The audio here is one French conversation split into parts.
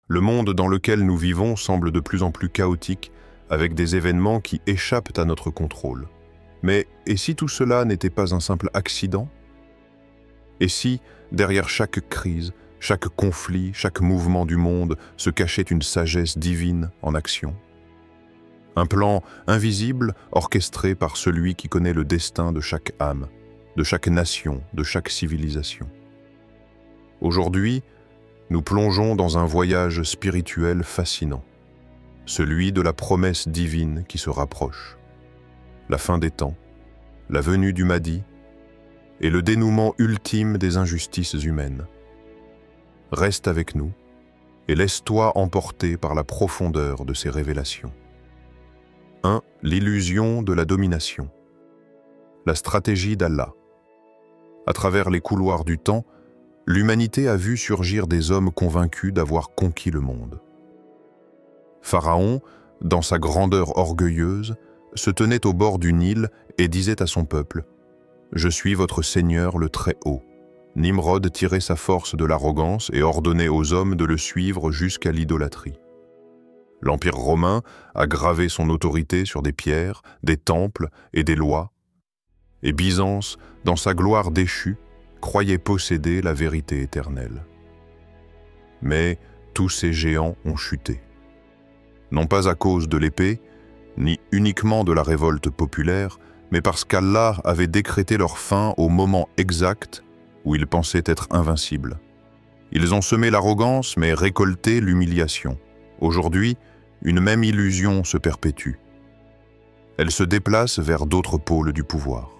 Le monde dans lequel nous vivons semble de plus en plus chaotique, avec des événements qui échappent à notre contrôle. Mais et si tout cela n'était pas un simple accident? Et si, derrière chaque crise, chaque conflit, chaque mouvement du monde, se cachait une sagesse divine en action? Un plan invisible orchestré par celui qui connaît le destin de chaque âme, de chaque nation, de chaque civilisation. Aujourd'hui, nous plongeons dans un voyage spirituel fascinant, celui de la promesse divine qui se rapproche, la fin des temps, la venue du Mahdi et le dénouement ultime des injustices humaines. Reste avec nous et laisse-toi emporter par la profondeur de ces révélations. 1. L'illusion de la domination. La stratégie d'Allah. À travers les couloirs du temps, l'humanité a vu surgir des hommes convaincus d'avoir conquis le monde. Pharaon, dans sa grandeur orgueilleuse, se tenait au bord du Nil et disait à son peuple « Je suis votre Seigneur le Très-Haut ». Nimrod tirait sa force de l'arrogance et ordonnait aux hommes de le suivre jusqu'à l'idolâtrie. L'Empire romain a gravé son autorité sur des pierres, des temples et des lois. Et Byzance, dans sa gloire déchue, croyait posséder la vérité éternelle. Mais tous ces géants ont chuté. Non pas à cause de l'épée, ni uniquement de la révolte populaire, mais parce qu'Allah avait décrété leur fin au moment exact où ils pensaient être invincibles. Ils ont semé l'arrogance, mais récolté l'humiliation. Aujourd'hui, une même illusion se perpétue. Elle se déplace vers d'autres pôles du pouvoir.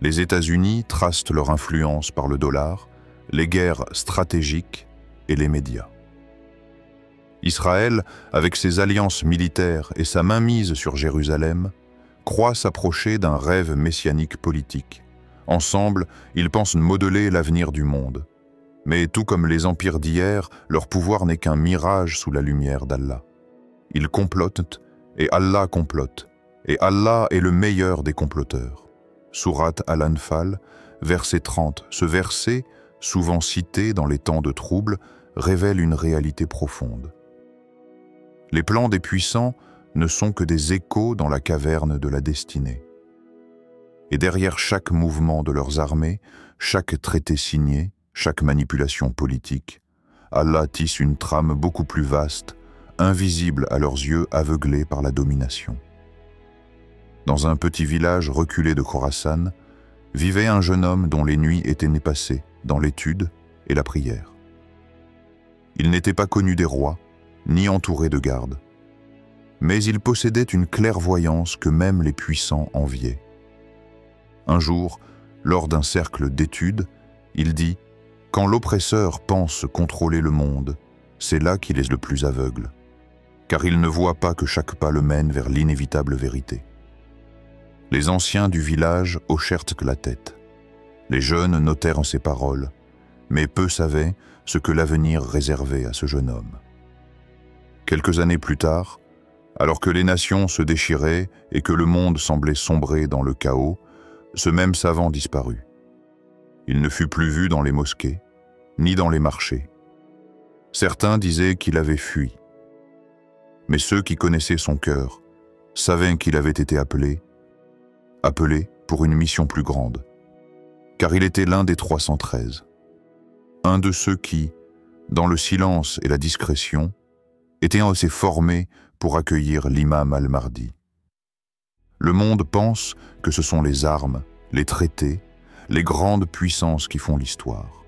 Les États-Unis tracent leur influence par le dollar, les guerres stratégiques et les médias. Israël, avec ses alliances militaires et sa mainmise sur Jérusalem, croit s'approcher d'un rêve messianique politique. Ensemble, ils pensent modeler l'avenir du monde. Mais tout comme les empires d'hier, leur pouvoir n'est qu'un mirage sous la lumière d'Allah. Ils complotent et Allah complote, et Allah est le meilleur des comploteurs. Sourate Al-Anfal, verset 30. Ce verset, souvent cité dans les temps de trouble, révèle une réalité profonde. Les plans des puissants ne sont que des échos dans la caverne de la destinée. Et derrière chaque mouvement de leurs armées, chaque traité signé, chaque manipulation politique, Allah tisse une trame beaucoup plus vaste, invisible à leurs yeux aveuglés par la domination. Dans un petit village reculé de Khorasan, vivait un jeune homme dont les nuits étaient passées dans l'étude et la prière. Il n'était pas connu des rois, ni entouré de gardes. Mais il possédait une clairvoyance que même les puissants enviaient. Un jour, lors d'un cercle d'études, il dit « Quand l'oppresseur pense contrôler le monde, c'est là qu'il est le plus aveugle, car il ne voit pas que chaque pas le mène vers l'inévitable vérité. » Les anciens du village hochèrent la tête. Les jeunes notèrent ces paroles, mais peu savaient ce que l'avenir réservait à ce jeune homme. Quelques années plus tard, alors que les nations se déchiraient et que le monde semblait sombrer dans le chaos, ce même savant disparut. Il ne fut plus vu dans les mosquées, ni dans les marchés. Certains disaient qu'il avait fui. Mais ceux qui connaissaient son cœur savaient qu'il avait été appelé pour une mission plus grande, car il était l'un des 313, un de ceux qui, dans le silence et la discrétion, étaient assez formés pour accueillir l'imam al-Mahdi. Le monde pense que ce sont les armes, les traités, les grandes puissances qui font l'histoire.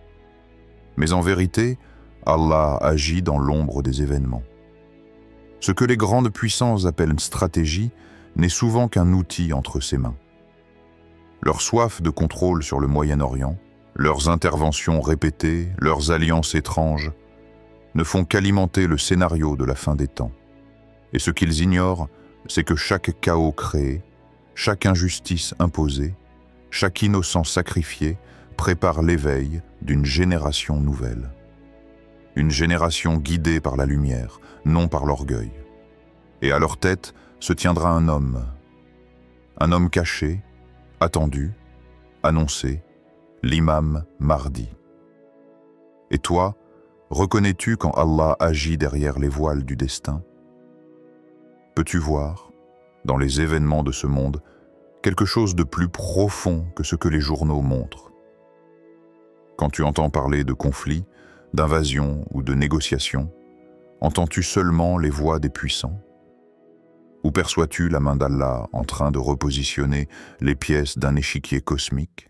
Mais en vérité, Allah agit dans l'ombre des événements. Ce que les grandes puissances appellent stratégie n'est souvent qu'un outil entre ses mains. Leur soif de contrôle sur le Moyen-Orient, leurs interventions répétées, leurs alliances étranges, ne font qu'alimenter le scénario de la fin des temps. Et ce qu'ils ignorent, c'est que chaque chaos créé, chaque injustice imposée, chaque innocent sacrifié prépare l'éveil d'une génération nouvelle. Une génération guidée par la lumière, non par l'orgueil. Et à leur tête se tiendra un homme caché, attendu, annoncé, l'imam Mahdi. Et toi, Reconnais-tu quand Allah agit derrière les voiles du destin? Peux-tu voir, dans les événements de ce monde, quelque chose de plus profond que ce que les journaux montrent? Quand tu entends parler de conflits, d'invasions ou de négociations, entends-tu seulement les voix des puissants? Ou perçois-tu la main d'Allah en train de repositionner les pièces d'un échiquier cosmique?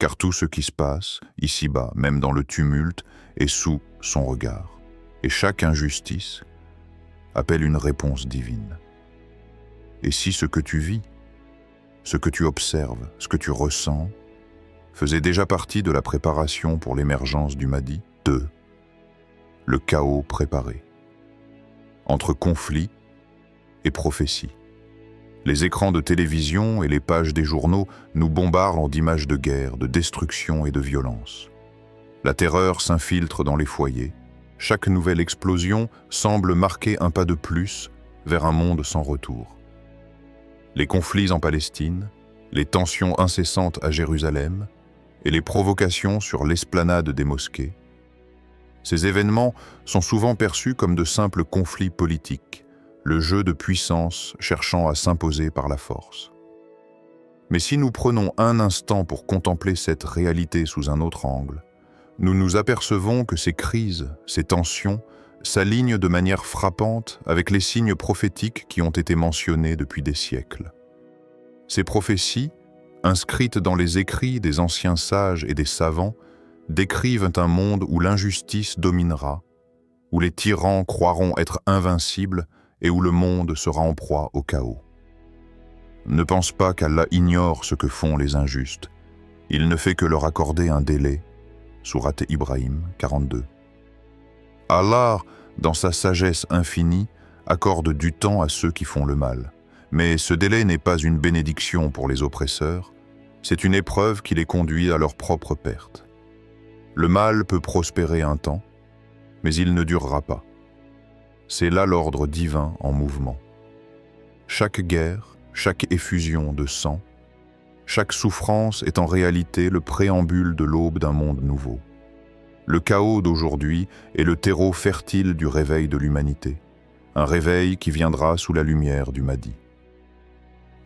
Car tout ce qui se passe, ici-bas, même dans le tumulte, est sous son regard. Et chaque injustice appelle une réponse divine. Et si ce que tu vis, ce que tu observes, ce que tu ressens, faisait déjà partie de la préparation pour l'émergence du Mahdi? 2. Le chaos préparé. Entre conflit et prophétie. Les écrans de télévision et les pages des journaux nous bombardent d'images de guerre, de destruction et de violence. La terreur s'infiltre dans les foyers. Chaque nouvelle explosion semble marquer un pas de plus vers un monde sans retour. Les conflits en Palestine, les tensions incessantes à Jérusalem et les provocations sur l'esplanade des mosquées. Ces événements sont souvent perçus comme de simples conflits politiques, le jeu de puissance cherchant à s'imposer par la force. Mais si nous prenons un instant pour contempler cette réalité sous un autre angle, nous nous apercevons que ces crises, ces tensions, s'alignent de manière frappante avec les signes prophétiques qui ont été mentionnés depuis des siècles. Ces prophéties, inscrites dans les écrits des anciens sages et des savants, décrivent un monde où l'injustice dominera, où les tyrans croiront être invincibles et où le monde sera en proie au chaos. Ne pense pas qu'Allah ignore ce que font les injustes. Il ne fait que leur accorder un délai. Sourate Ibrahim 42. Allah, dans sa sagesse infinie, accorde du temps à ceux qui font le mal. Mais ce délai n'est pas une bénédiction pour les oppresseurs, c'est une épreuve qui les conduit à leur propre perte. Le mal peut prospérer un temps, mais il ne durera pas. C'est là l'ordre divin en mouvement. Chaque guerre, chaque effusion de sang, chaque souffrance est en réalité le préambule de l'aube d'un monde nouveau. Le chaos d'aujourd'hui est le terreau fertile du réveil de l'humanité, un réveil qui viendra sous la lumière du Mahdi.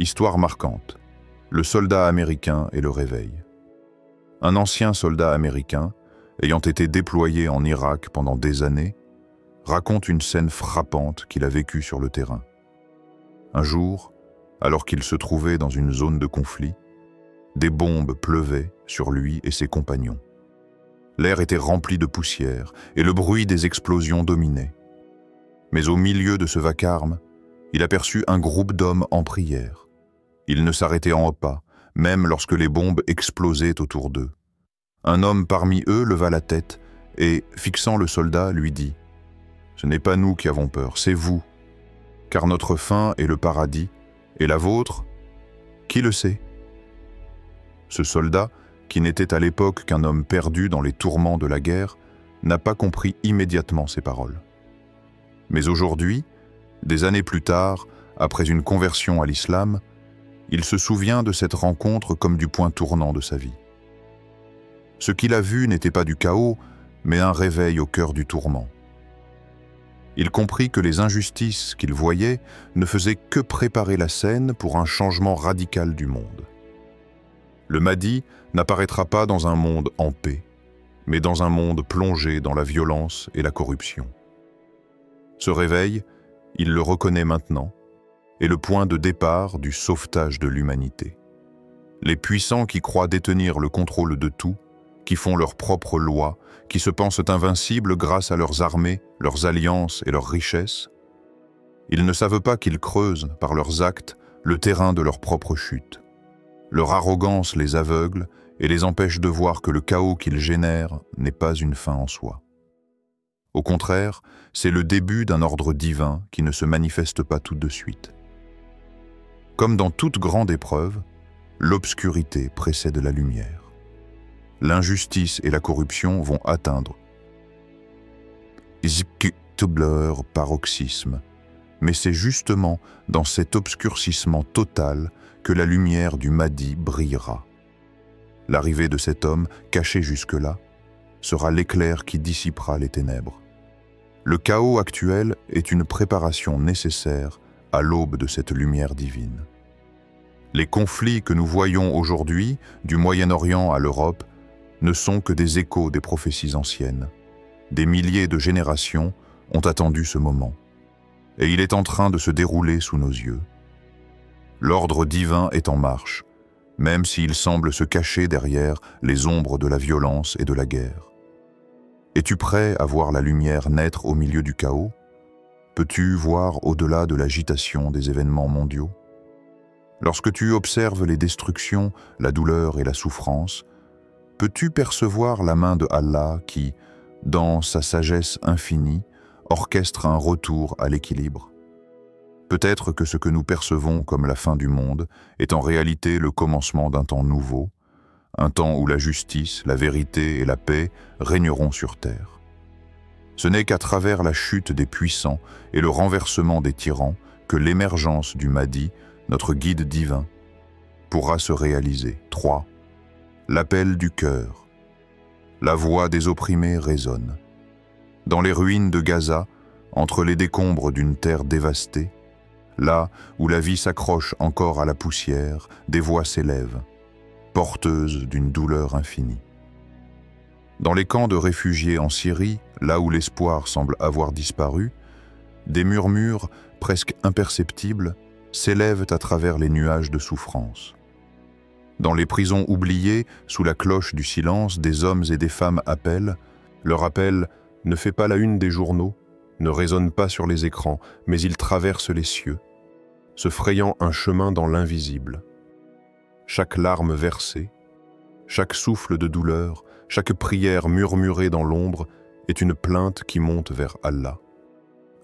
Histoire marquante, le soldat américain et le réveil. Un ancien soldat américain, ayant été déployé en Irak pendant des années, raconte une scène frappante qu'il a vécue sur le terrain. Un jour, alors qu'il se trouvait dans une zone de conflit, des bombes pleuvaient sur lui et ses compagnons. L'air était rempli de poussière et le bruit des explosions dominait. Mais au milieu de ce vacarme, il aperçut un groupe d'hommes en prière. Ils ne s'arrêtaient pas, même lorsque les bombes explosaient autour d'eux. Un homme parmi eux leva la tête et, fixant le soldat, lui dit « Ce n'est pas nous qui avons peur, c'est vous, car notre fin est le paradis, et la vôtre, qui le sait ?» Ce soldat, qui n'était à l'époque qu'un homme perdu dans les tourments de la guerre, n'a pas compris immédiatement ces paroles. Mais aujourd'hui, des années plus tard, après une conversion à l'islam, il se souvient de cette rencontre comme du point tournant de sa vie. Ce qu'il a vu n'était pas du chaos, mais un réveil au cœur du tourment. Il comprit que les injustices qu'il voyait ne faisaient que préparer la scène pour un changement radical du monde. Le Mahdi n'apparaîtra pas dans un monde en paix, mais dans un monde plongé dans la violence et la corruption. Ce réveil, il le reconnaît maintenant, est le point de départ du sauvetage de l'humanité. Les puissants qui croient détenir le contrôle de tout, qui font leurs propres lois, qui se pensent invincibles grâce à leurs armées, leurs alliances et leurs richesses, ils ne savent pas qu'ils creusent, par leurs actes, le terrain de leur propre chute. Leur arrogance les aveugle et les empêche de voir que le chaos qu'ils génèrent n'est pas une fin en soi. Au contraire, c'est le début d'un ordre divin qui ne se manifeste pas tout de suite. Comme dans toute grande épreuve, l'obscurité précède la lumière. L'injustice et la corruption vont atteindre leur paroxysme, mais c'est justement dans cet obscurcissement total que la lumière du Mahdi brillera. L'arrivée de cet homme, caché jusque-là, sera l'éclair qui dissipera les ténèbres. Le chaos actuel est une préparation nécessaire à l'aube de cette lumière divine. Les conflits que nous voyons aujourd'hui, du Moyen-Orient à l'Europe, ne sont que des échos des prophéties anciennes. Des milliers de générations ont attendu ce moment, et il est en train de se dérouler sous nos yeux. L'ordre divin est en marche, même s'il semble se cacher derrière les ombres de la violence et de la guerre. Es-tu prêt à voir la lumière naître au milieu du chaos? Peux-tu voir au-delà de l'agitation des événements mondiaux? Lorsque tu observes les destructions, la douleur et la souffrance, peux-tu percevoir la main de Allah qui, dans sa sagesse infinie, orchestre un retour à l'équilibre? Peut-être que ce que nous percevons comme la fin du monde est en réalité le commencement d'un temps nouveau, un temps où la justice, la vérité et la paix régneront sur terre. Ce n'est qu'à travers la chute des puissants et le renversement des tyrans que l'émergence du Mahdi, notre guide divin, pourra se réaliser. 3. L'appel du cœur. La voix des opprimés résonne. Dans les ruines de Gaza, entre les décombres d'une terre dévastée, là où la vie s'accroche encore à la poussière, des voix s'élèvent, porteuses d'une douleur infinie. Dans les camps de réfugiés en Syrie, là où l'espoir semble avoir disparu, des murmures, presque imperceptibles, s'élèvent à travers les nuages de souffrance. Dans les prisons oubliées, sous la cloche du silence, des hommes et des femmes appellent. Leur appel ne fait pas la une des journaux, ne résonne pas sur les écrans, mais il traverse les cieux, se frayant un chemin dans l'invisible. Chaque larme versée, chaque souffle de douleur, chaque prière murmurée dans l'ombre est une plainte qui monte vers Allah.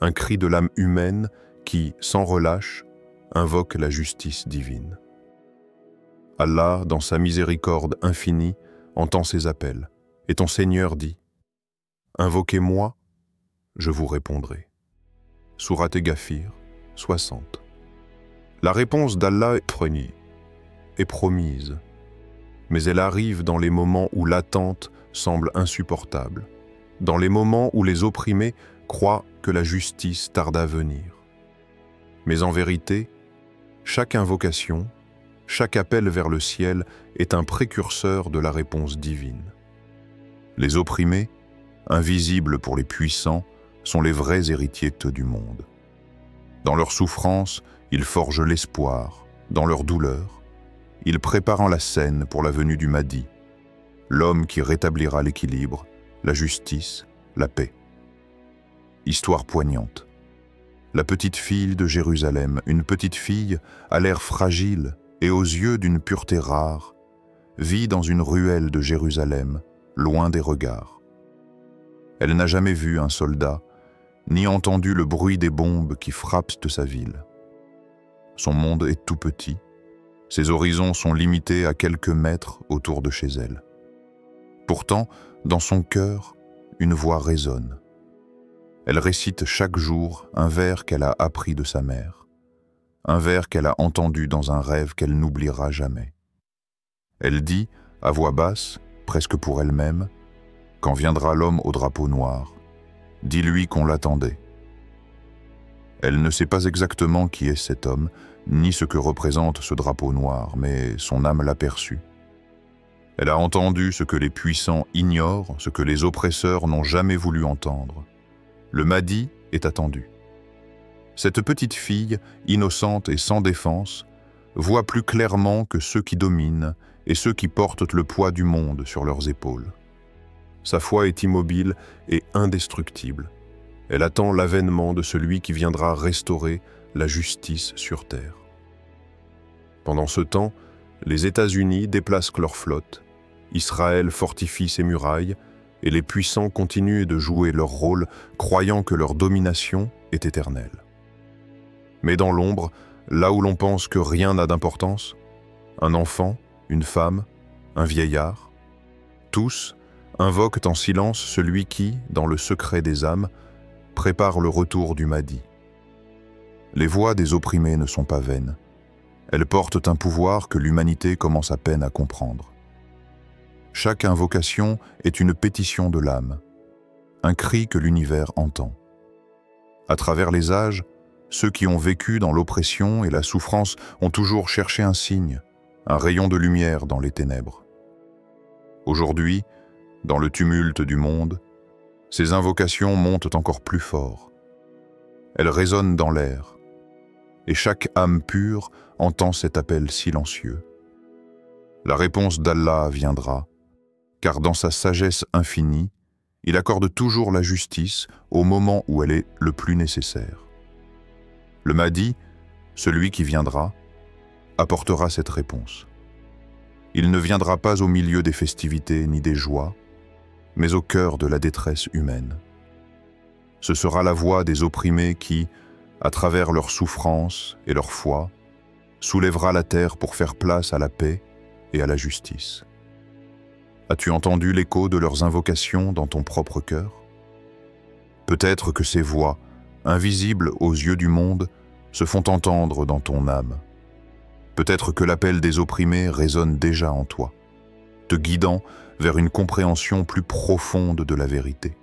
Un cri de l'âme humaine qui, sans relâche, invoque la justice divine. Allah, dans sa miséricorde infinie, entend ses appels, et ton Seigneur dit « Invoquez-moi, je vous répondrai. » Sourate Ghafir, 60. La réponse d'Allah est promise, mais elle arrive dans les moments où l'attente semble insupportable, dans les moments où les opprimés croient que la justice tarde à venir. Mais en vérité, chaque invocation, chaque appel vers le ciel est un précurseur de la réponse divine. Les opprimés, invisibles pour les puissants, sont les vrais héritiers du monde. Dans leur souffrance, ils forgent l'espoir. Dans leur douleur, ils préparent la scène pour la venue du Mahdi, l'homme qui rétablira l'équilibre, la justice, la paix. Histoire poignante. La petite fille de Jérusalem, une petite fille à l'air fragile et aux yeux d'une pureté rare, vit dans une ruelle de Jérusalem, loin des regards. Elle n'a jamais vu un soldat, ni entendu le bruit des bombes qui frappent de sa ville. Son monde est tout petit, ses horizons sont limités à quelques mètres autour de chez elle. Pourtant, dans son cœur, une voix résonne. Elle récite chaque jour un vers qu'elle a appris de sa mère, un vers qu'elle a entendu dans un rêve qu'elle n'oubliera jamais. Elle dit, à voix basse, presque pour elle-même, « Quand viendra l'homme au drapeau noir, dis-lui qu'on l'attendait. » Elle ne sait pas exactement qui est cet homme, ni ce que représente ce drapeau noir, mais son âme l'a perçu. Elle a entendu ce que les puissants ignorent, ce que les oppresseurs n'ont jamais voulu entendre. Le Mahdi est attendu. Cette petite fille, innocente et sans défense, voit plus clairement que ceux qui dominent et ceux qui portent le poids du monde sur leurs épaules. Sa foi est immobile et indestructible. Elle attend l'avènement de celui qui viendra restaurer la justice sur terre. Pendant ce temps, les États-Unis déplacent leur flotte, Israël fortifie ses murailles, et les puissants continuent de jouer leur rôle, croyant que leur domination est éternelle. Mais dans l'ombre, là où l'on pense que rien n'a d'importance, un enfant, une femme, un vieillard, tous invoquent en silence celui qui, dans le secret des âmes, prépare le retour du Mahdi. Les voix des opprimés ne sont pas vaines. Elles portent un pouvoir que l'humanité commence à peine à comprendre. Chaque invocation est une pétition de l'âme, un cri que l'univers entend. À travers les âges, ceux qui ont vécu dans l'oppression et la souffrance ont toujours cherché un signe, un rayon de lumière dans les ténèbres. Aujourd'hui, dans le tumulte du monde, ces invocations montent encore plus fort. Elles résonnent dans l'air, et chaque âme pure entend cet appel silencieux. La réponse d'Allah viendra, car dans sa sagesse infinie, il accorde toujours la justice au moment où elle est le plus nécessaire. Le Mahdi, celui qui viendra, apportera cette réponse. Il ne viendra pas au milieu des festivités ni des joies, mais au cœur de la détresse humaine. Ce sera la voix des opprimés qui, à travers leur souffrance et leur foi, soulèvera la terre pour faire place à la paix et à la justice. As-tu entendu l'écho de leurs invocations dans ton propre cœur? Peut-être que ces voix, invisibles aux yeux du monde, se font entendre dans ton âme. Peut-être que l'appel des opprimés résonne déjà en toi, te guidant vers une compréhension plus profonde de la vérité.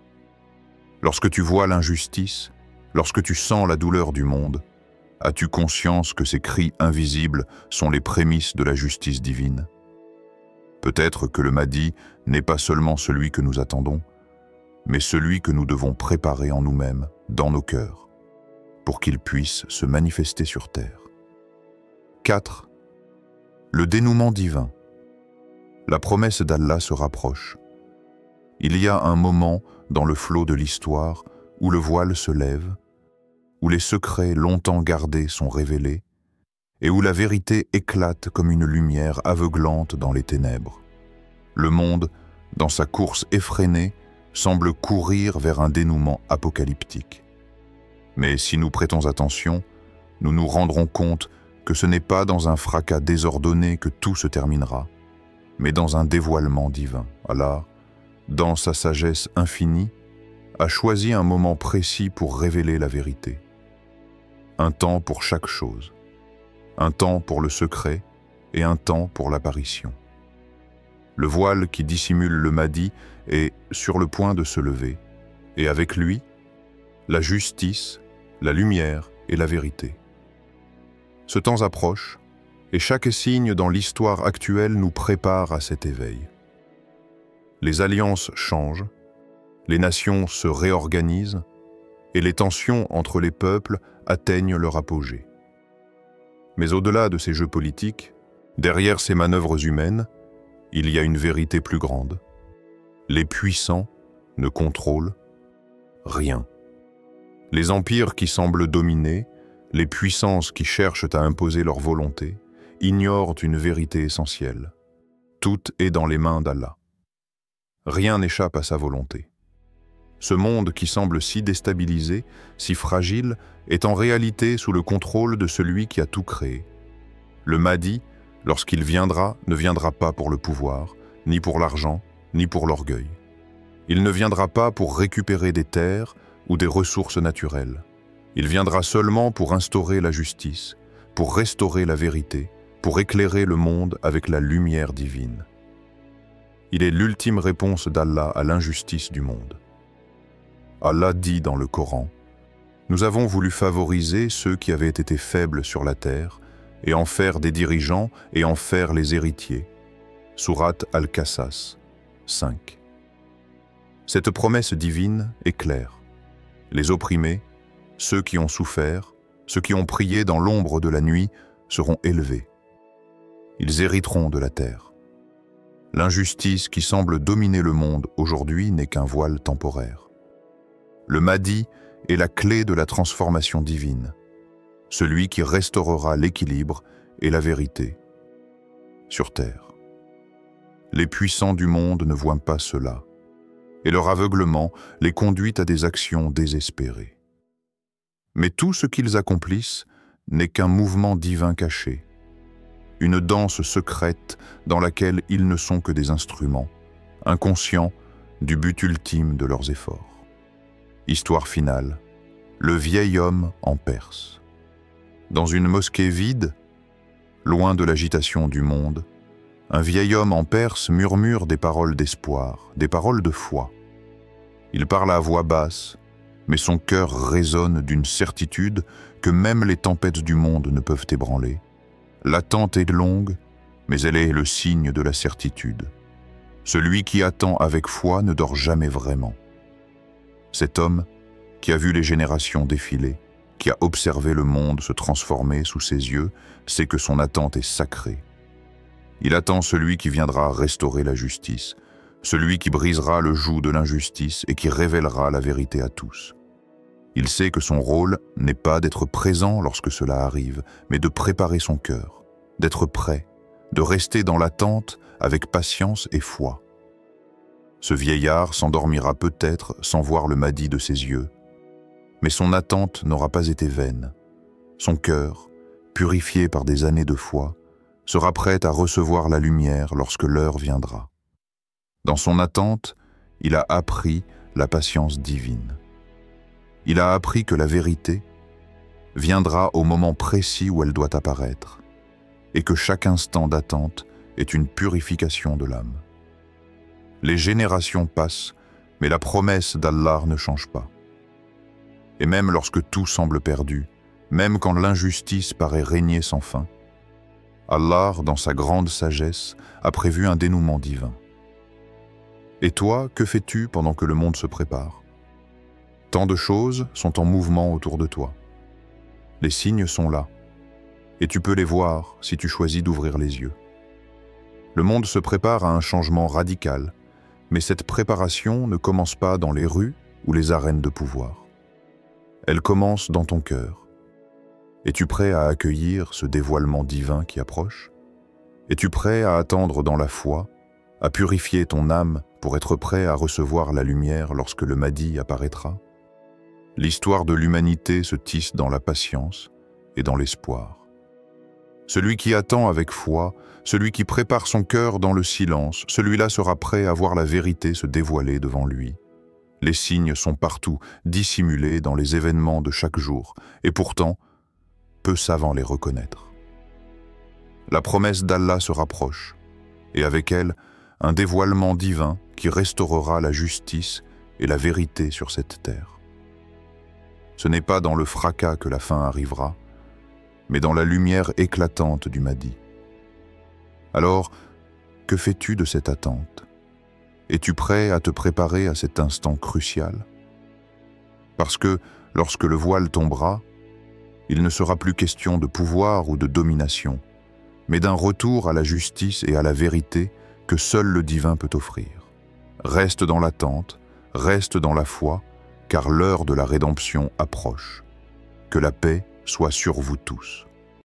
Lorsque tu vois l'injustice, lorsque tu sens la douleur du monde, as-tu conscience que ces cris invisibles sont les prémices de la justice divine? Peut-être que le Mahdi n'est pas seulement celui que nous attendons, mais celui que nous devons préparer en nous-mêmes, dans nos cœurs, pour qu'il puisse se manifester sur terre. 4. Le dénouement divin. La promesse d'Allah se rapproche. Il y a un moment dans le flot de l'histoire où le voile se lève, où les secrets longtemps gardés sont révélés, et où la vérité éclate comme une lumière aveuglante dans les ténèbres. Le monde, dans sa course effrénée, semble courir vers un dénouement apocalyptique. Mais si nous prêtons attention, nous nous rendrons compte que ce n'est pas dans un fracas désordonné que tout se terminera, mais dans un dévoilement divin. Allah, dans sa sagesse infinie, a choisi un moment précis pour révéler la vérité. Un temps pour chaque chose. Un temps pour le secret et un temps pour l'apparition. Le voile qui dissimule le Mahdi est sur le point de se lever, et avec lui, la justice, la lumière et la vérité. Ce temps approche, et chaque signe dans l'histoire actuelle nous prépare à cet éveil. Les alliances changent, les nations se réorganisent, et les tensions entre les peuples atteignent leur apogée. Mais au-delà de ces jeux politiques, derrière ces manœuvres humaines, il y a une vérité plus grande. Les puissants ne contrôlent rien. Les empires qui semblent dominer, les puissances qui cherchent à imposer leur volonté, ignorent une vérité essentielle. Tout est dans les mains d'Allah. Rien n'échappe à sa volonté. Ce monde qui semble si déstabilisé, si fragile, est en réalité sous le contrôle de celui qui a tout créé. Le Mahdi, lorsqu'il viendra, ne viendra pas pour le pouvoir, ni pour l'argent, ni pour l'orgueil. Il ne viendra pas pour récupérer des terres ou des ressources naturelles. Il viendra seulement pour instaurer la justice, pour restaurer la vérité, pour éclairer le monde avec la lumière divine. Il est l'ultime réponse d'Allah à l'injustice du monde. Allah dit dans le Coran, « Nous avons voulu favoriser ceux qui avaient été faibles sur la terre et en faire des dirigeants et en faire les héritiers. » Sourate Al-Qasas 5. Cette promesse divine est claire. Les opprimés, ceux qui ont souffert, ceux qui ont prié dans l'ombre de la nuit, seront élevés. Ils hériteront de la terre. L'injustice qui semble dominer le monde aujourd'hui n'est qu'un voile temporaire. Le Mahdi est la clé de la transformation divine, celui qui restaurera l'équilibre et la vérité sur terre. Les puissants du monde ne voient pas cela, et leur aveuglement les conduit à des actions désespérées. Mais tout ce qu'ils accomplissent n'est qu'un mouvement divin caché, une danse secrète dans laquelle ils ne sont que des instruments, inconscients du but ultime de leurs efforts. Histoire finale, le vieil homme en Perse. Dans une mosquée vide, loin de l'agitation du monde, Un vieil homme en Perse murmure des paroles d'espoir, des paroles de foi. Il parle à voix basse, mais son cœur résonne d'une certitude que même les tempêtes du monde ne peuvent ébranler. L'attente est longue, mais elle est le signe de la certitude. Celui qui attend avec foi ne dort jamais vraiment. Cet homme, qui a vu les générations défiler, qui a observé le monde se transformer sous ses yeux, sait que son attente est sacrée. Il attend celui qui viendra restaurer la justice, celui qui brisera le joug de l'injustice et qui révélera la vérité à tous. Il sait que son rôle n'est pas d'être présent lorsque cela arrive, mais de préparer son cœur, d'être prêt, de rester dans l'attente avec patience et foi. Ce vieillard s'endormira peut-être sans voir le Mahdi de ses yeux, mais son attente n'aura pas été vaine. Son cœur, purifié par des années de foi, sera prêt à recevoir la lumière lorsque l'heure viendra. Dans son attente, il a appris la patience divine. Il a appris que la vérité viendra au moment précis où elle doit apparaître, et que chaque instant d'attente est une purification de l'âme. Les générations passent, mais la promesse d'Allah ne change pas. Et même lorsque tout semble perdu, même quand l'injustice paraît régner sans fin, Allah, dans sa grande sagesse, a prévu un dénouement divin. Et toi, que fais-tu pendant que le monde se prépare? Tant de choses sont en mouvement autour de toi. Les signes sont là, et tu peux les voir si tu choisis d'ouvrir les yeux. Le monde se prépare à un changement radical, mais cette préparation ne commence pas dans les rues ou les arènes de pouvoir. Elle commence dans ton cœur. Es-tu prêt à accueillir ce dévoilement divin qui approche? Es-tu prêt à attendre dans la foi, à purifier ton âme pour être prêt à recevoir la lumière lorsque le Mahdi apparaîtra? L'histoire de l'humanité se tisse dans la patience et dans l'espoir. Celui qui attend avec foi, celui qui prépare son cœur dans le silence, celui-là sera prêt à voir la vérité se dévoiler devant lui. Les signes sont partout, dissimulés dans les événements de chaque jour, et pourtant, peu savent les reconnaître. La promesse d'Allah se rapproche, et avec elle, un dévoilement divin qui restaurera la justice et la vérité sur cette terre. Ce n'est pas dans le fracas que la fin arrivera, mais dans la lumière éclatante du Mahdi. Alors, que fais-tu de cette attente? Es-tu prêt à te préparer à cet instant crucial? Parce que, lorsque le voile tombera, il ne sera plus question de pouvoir ou de domination, mais d'un retour à la justice et à la vérité que seul le divin peut offrir. Reste dans l'attente, reste dans la foi, car l'heure de la rédemption approche. Que la paix soit sur vous tous.